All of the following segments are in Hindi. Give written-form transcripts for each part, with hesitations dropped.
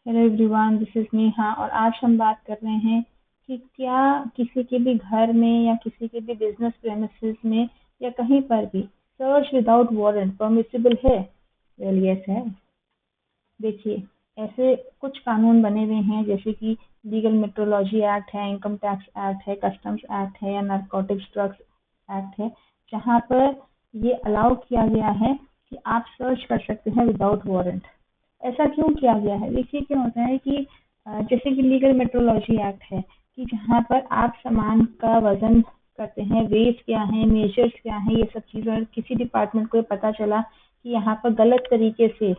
Hello everyone, this is Neha और आज हम बात कर रहे हैं कि क्या किसी के भी घर में या किसी के भी बिजनेस प्रेमिसेस में या कहीं पर भी सर्च विदाउट वारंट परमिसिबल है। वेल यस है। देखिए, ऐसे कुछ कानून बने हुए हैं जैसे कि लीगल मेट्रोलॉजी एक्ट है, इनकम टैक्स एक्ट है, कस्टम्स एक्ट है या नारकोटिक्स ड्रग्स एक्ट है, जहाँ पर ये अलाउ किया गया है कि आप सर्च कर सकते हैं विदाउट वारंट। ऐसा क्यों किया गया है? देखिए, क्या होता है कि जैसे कि लीगल मेट्रोलॉजी एक्ट है कि जहाँ पर आप सामान का वजन करते हैं, वेट क्या है, मेजर्स क्या है, ये सब चीज़ें, और किसी डिपार्टमेंट को ये पता चला कि यहाँ पर गलत तरीके से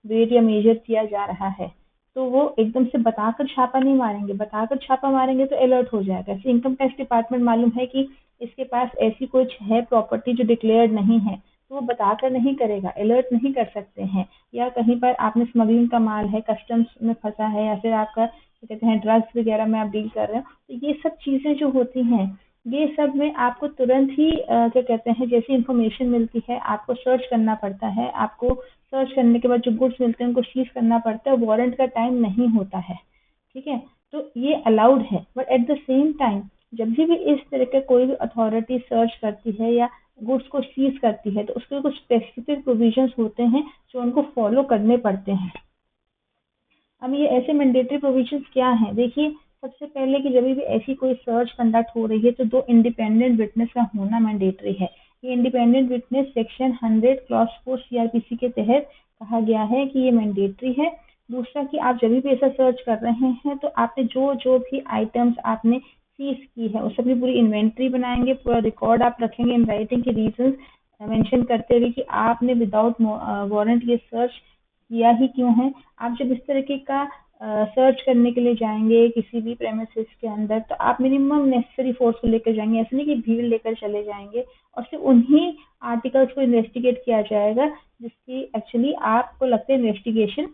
वेट या मेजर किया जा रहा है, तो वो एकदम से बताकर छापा नहीं मारेंगे। बताकर छापा मारेंगे तो अलर्ट हो जाएगा। ऐसे इनकम टैक्स डिपार्टमेंट मालूम है कि इसके पास ऐसी कुछ है प्रॉपर्टी जो डिक्लेयर्ड नहीं है, तो वो बताकर नहीं करेगा, अलर्ट नहीं कर सकते हैं। या कहीं पर आपने स्मगलिंग का माल है, कस्टम्स में फंसा है, या फिर आपका क्या कहते हैं ड्रग्स वगैरह में आप डील कर रहे हो, तो ये सब चीज़ें जो होती हैं, ये सब में आपको तुरंत ही क्या कहते हैं जैसी इंफॉर्मेशन मिलती है आपको सर्च करना पड़ता है। आपको सर्च करने के बाद जो गुड्स मिलते हैं उनको सीज करना पड़ता है। वारंट का टाइम नहीं होता है, ठीक है। तो ये अलाउड है, but at the same time जब भी इस तरह के कोई भी अथॉरिटी सर्च करती है या गुड्स को सीज करती है, तो उसके कुछ स्पेसिफिक प्रोविजंस होते हैं जो उनको फॉलो करने पड़ते हैं। अब ये ऐसे मैंडेटरी प्रोविजंस क्या हैं? देखिए, सबसे पहले कि जब भी ऐसी कोई सर्च कंडक्ट हो रही है तो 2 इंडिपेंडेंट विटनेस का होना मैंडेटरी है। ये independent witness section 100 clause 4 CrPC के तहत कहा गया है कि ये मैंडेटरी है। दूसरा कि आप जब भी ऐसा सर्च कर रहे हैं तो आपने जो जो भी आइटम्स आपने सीज की है उस सबकी पूरी इन्वेंट्री बनाएंगे, पूरा रिकॉर्ड आप रखेंगे इन राइटिंग के रीजंस मेंशन करते हुए कि आपने विदाउट वारंट ये सर्च किया ही क्यों है। आप जब इस तरीके का सर्च करने के लिए जाएंगे किसी भी प्रेमिसेस के अंदर, तो आप मिनिमम नेसेसरी फोर्स को लेकर जाएंगे। ऐसे नहीं कि भीड़ लेकर चले जाएंगे और सिर्फ उन्हीं आर्टिकल्स को इन्वेस्टिगेट किया जाएगा जिसकी एक्चुअली आपको लगता है इन्वेस्टिगेशन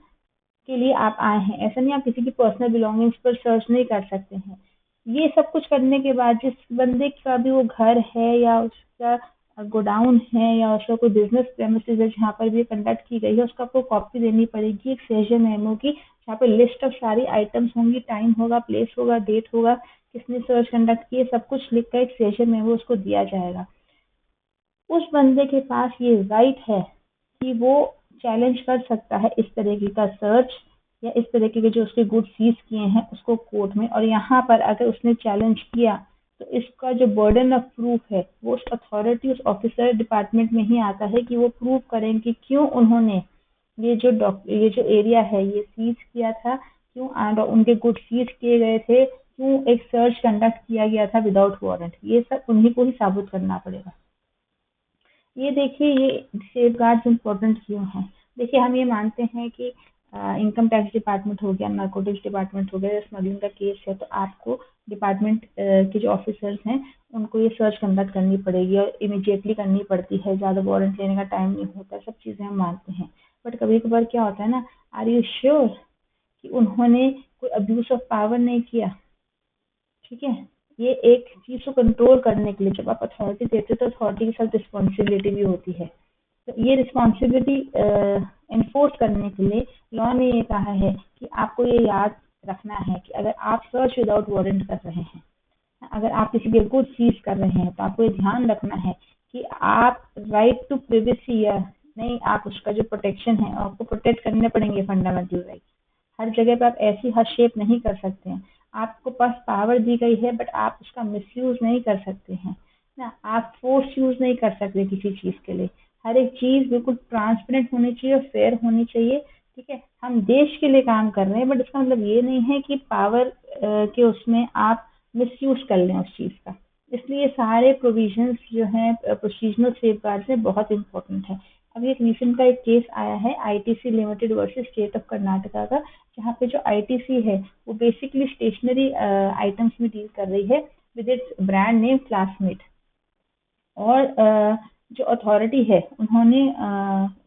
के लिए आप आए हैं। ऐसा नहीं, आप किसी की पर्सनल बिलोंगिंग्स पर सर्च नहीं कर सकते हैं। ये सब कुछ करने के बाद जिस बंदे का भी वो घर है या उसका गोडाउन है या उसका कोई बिजनेस प्रेमिसेस है जहाँ पर भी कंडक्ट की गई है, उसका आपको कॉपी देनी पड़ेगी एक सेजर मेमो की, जहाँ पे लिस्ट ऑफ सारी आइटम्स होंगी, टाइम होगा, प्लेस होगा, डेट होगा, किसने सर्च कंडक्ट किए, सब कुछ लिख कर एक सेजर मेमो उसको दिया जाएगा। उस बंदे के पास ये राइट है कि वो चैलेंज कर सकता है इस तरीके का सर्च या इस तरीके के जो उसके गुड्स सीज किए हैं उसको कोर्ट में। और यहाँ पर अगर उसने चैलेंज किया तो इसका जो बर्डन ऑफ प्रूफ है वो उस अथॉरिटी, उस ऑफिसर डिपार्टमेंट में ही आता है कि वो प्रूव करें कि क्यों उन्होंने ये जो एरिया है ये सीज किया था, क्यों एंड उनके गुड्स सीज किए गए थे, क्यों एक सर्च कंडक्ट किया गया था विदाउट वारंट। ये सब उन्हीं को ही साबित करना पड़ेगा। ये देखिए, ये सेफगार्ड्स इम्पोर्टेंट क्यों हैं? देखिए, हम ये मानते हैं कि इनकम टैक्स डिपार्टमेंट हो गया, नारकोटिक्स डिपार्टमेंट हो गया, स्मगलिंग का केस है तो आपको डिपार्टमेंट के जो ऑफिसर्स हैं उनको ये सर्च कंडक्ट करनी पड़ेगी और इमीडिएटली करनी पड़ती है, ज़्यादा वारंट लेने का टाइम नहीं होता, सब चीज़ें हम मानते हैं। बट कभी कभार क्या होता है ना, आर यू श्योर कि उन्होंने कोई अब्यूज ऑफ पावर नहीं किया? ठीक है, ये एक चीज को कंट्रोल करने के लिए जब आप अथॉरिटी देते हो तो अथॉरिटी के साथ रिस्पॉन्सिबिलिटी भी होती है। तो ये रिस्पॉन्सिबिलिटी एनफोर्स करने के लिए लॉ ने ये कहा है कि आपको ये याद रखना है कि अगर आप सर्च विदाउट वारंट कर रहे हैं, अगर आप किसी के गुड सीज कर रहे हैं, तो आपको ये ध्यान रखना है कि आप राइट टू प्रिवेसी या नहीं, आप उसका जो प्रोटेक्शन है आपको प्रोटेक्ट करने पड़ेंगे फंडामेंटल राइट। हर जगह पे आप ऐसी हस्तक्षेप नहीं कर सकते हैं। आपको पास पावर दी गई है बट आप उसका मिसयूज नहीं कर सकते हैं ना, आप फोर्स यूज नहीं कर सकते किसी चीज के लिए। हर एक चीज बिल्कुल ट्रांसपेरेंट होनी चाहिए और फेयर होनी चाहिए। ठीक है, हम देश के लिए काम कर रहे हैं बट इसका मतलब ये नहीं है कि पावर के उसमें आप मिसयूज कर लें उस चीज का। इसलिए सारे प्रोविजंस जो हैं प्रोसीजनल सेफगार्ड्स में बहुत इंपॉर्टेंट है। अभी एक रिसेंट का एक केस आया है ITC limited versus state of Karnataka का, जहाँ पे जो आईटीसी है वो बेसिकली स्टेशनरी आइटम्स में डील कर रही है with its brand name Classmate. और जो अथॉरिटी है उन्होंने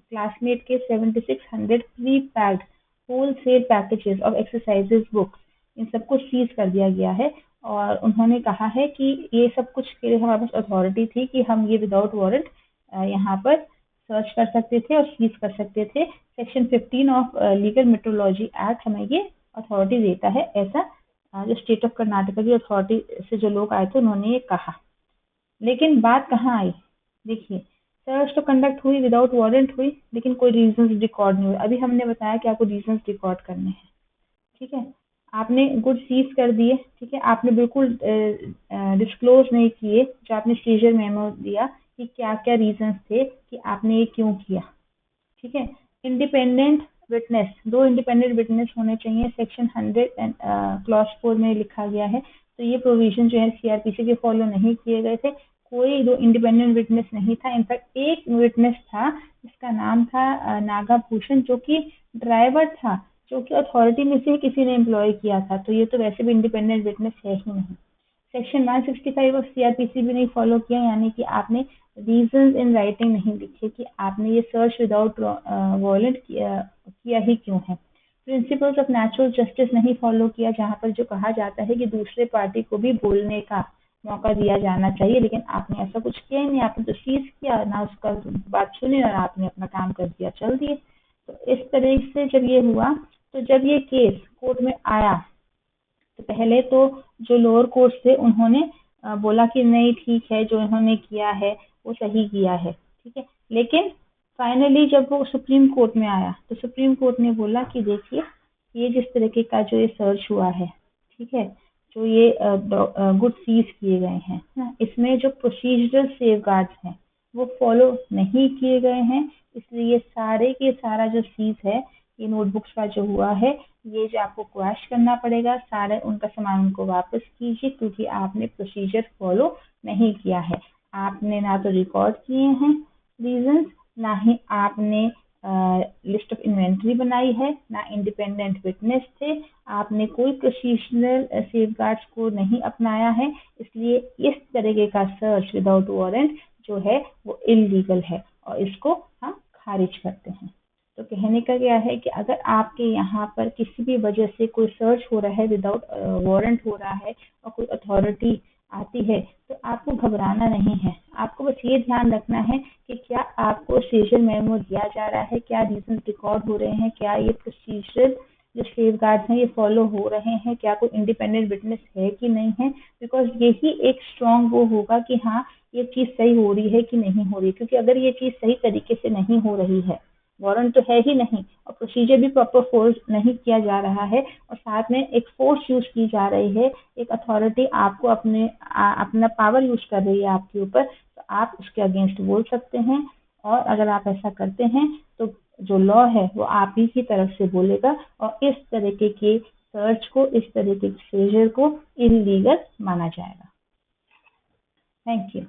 क्लासमेट के 7600 pre packed wholesale packages of exercises books इन सबको सीज कर दिया गया है। और उन्होंने कहा है कि ये सब कुछ के लिए हमारे पास अथॉरिटी थी कि हम ये विदाउट वारंट यहाँ पर सर्च कर सकते थे और सीज कर सकते थे। Section 15 of legal metrology act हमें ये अथॉरिटी देता है, ऐसा जो स्टेट ऑफ कर्नाटका की अथॉरिटी से जो लोग आए थे उन्होंने ये कहा। लेकिन बात कहाँ आई, देखिए सर्च तो कंडक्ट हुई, विदाउट वारंट हुई, लेकिन कोई रीजंस रिकॉर्ड नहीं हुए। अभी हमने बताया कि आपको रीजंस रिकॉर्ड करने हैं, ठीक है। आपने गुड सीज कर दिए, ठीक है, आपने बिल्कुल डिस्क्लोज नहीं किए जो आपने सीजर मेमो दिया कि क्या क्या रीजंस थे कि आपने ये क्यों किया, ठीक है। इंडिपेंडेंट विटनेस, दो इंडिपेंडेंट विटनेस होने चाहिए, सेक्शन 100 क्लॉज 4 में लिखा गया है। तो ये प्रोविजन जो है सीआरपीसी के फॉलो नहीं किए गए थे, कोई दो इंडिपेंडेंट विटनेस नहीं था। इनफैक्ट एक विटनेस था जिसका नाम था नागा भूषण, जो कि ड्राइवर था, जो कि अथॉरिटी में से ही किसी ने एम्प्लॉय किया था, तो ये तो वैसे भी इंडिपेंडेंट विटनेस है ही नहीं। सेक्शन 165 ऑफ सीआरपीसी भी नहीं फॉलो किया, यानी कि आपने रीजंस इन राइटिंग नहीं लिखे कि आपने ये सर्च विदाउट वारंट किया ही क्यों है। प्रिंसिपल्स ऑफ नेचुरल जस्टिस नहीं फॉलो किया, जहाँ पर जो कहा जाता है कि दूसरे पार्टी को भी बोलने का मौका दिया जाना चाहिए, लेकिन आपने ऐसा कुछ किया ही नहीं। आपने तो सीज किया ना, उसका बात सुनी और आपने अपना काम कर दिया, चल दिए। तो इस तरह से जब ये हुआ, तो जब ये केस कोर्ट में आया तो पहले तो जो लोअर कोर्ट थे उन्होंने बोला कि नहीं ठीक है, जो इन्होंने किया है वो सही किया है, ठीक है। लेकिन फाइनली जब वो सुप्रीम कोर्ट में आया तो सुप्रीम कोर्ट ने बोला कि देखिए ये जिस तरीके का जो ये सर्च हुआ है, ठीक है, जो ये गुड सीज किए गए हैं ना, इसमें जो प्रोसीजरल सेफगार्ड्स हैं वो फॉलो नहीं किए गए हैं, इसलिए ये सारे के सारा जो सीज है, ये नोटबुक्स का जो हुआ है, ये जो आपको क्वैश करना पड़ेगा, सारे उनका सामान उनको वापस कीजिए, क्योंकि आपने प्रोसीजर फॉलो नहीं किया है। आपने ना तो रिकॉर्ड किए हैं रीजंस, ना ही आपने लिस्ट ऑफ इन्वेंट्री बनाई है, ना इंडिपेंडेंट विटनेस थे, आपने कोई प्रोसीजरल सेफगार्ड्स को नहीं अपनाया है, इसलिए इस तरीके का सर्च विदाउट वारंट जो है वो इलीगल है और इसको हम खारिज करते हैं। तो कहने का क्या है कि अगर आपके यहाँ पर किसी भी वजह से कोई सर्च हो रहा है, विदाउट वारंट हो रहा है और कोई अथॉरिटी आती है, तो आपको घबराना नहीं है। आपको बस ये ध्यान रखना है कि क्या आपको सीजर मेमो दिया जा रहा है, क्या रीजन रिकॉर्ड हो रहे हैं, क्या ये प्रोसीजर जो सेफगार्ड्स हैं ये फॉलो हो रहे हैं, क्या कोई इंडिपेंडेंट विटनेस है कि नहीं है। बिकॉज यही एक स्ट्रॉन्ग वो होगा कि हाँ ये चीज़ सही हो रही है कि नहीं हो रही, क्योंकि अगर ये चीज़ सही तरीके से नहीं हो रही है, वारंट तो है ही नहीं और प्रोसीजर भी प्रॉपर फोर्स नहीं किया जा रहा है और साथ में एक फोर्स यूज की जा रही है, एक अथॉरिटी आपको अपना पावर यूज कर रही है आपके ऊपर, तो आप उसके अगेंस्ट बोल सकते हैं। और अगर आप ऐसा करते हैं तो जो लॉ है वो आप ही की तरफ से बोलेगा और इस तरीके के सर्च को, इस तरीके के सीजर को इलीगल माना जाएगा। Thank you.